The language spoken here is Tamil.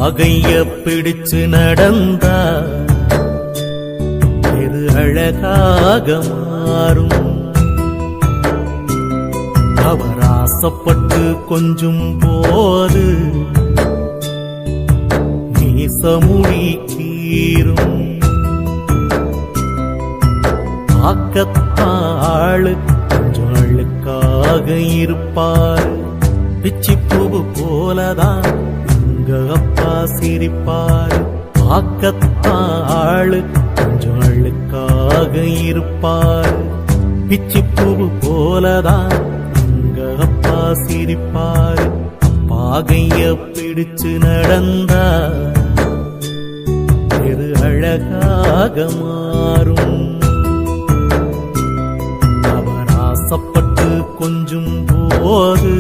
பாகைய பிடிச்சு நடந்தா எது அழகாக மாறும். அவர் ஆசைப்பட்டு கொஞ்சும் போது மீசமுடி கீரும். ஆக்கத்தாளு கொஞ்சம் அழுக்காக இருப்பார். பிச்சி பூவு போலதான் உங்க அப்பா சிரிப்பார். ஆக்கத்தாளு கொஞ்சம் அழுக்காக இருப்பார். பிச்சி பூவு போலதான் உங்க அப்பா சிரிப்பார். பாகைய பிடிச்சு நடந்தா எது அழகாக மாறும். அவர் ஆசைப்பட்டு கொஞ்சும் போது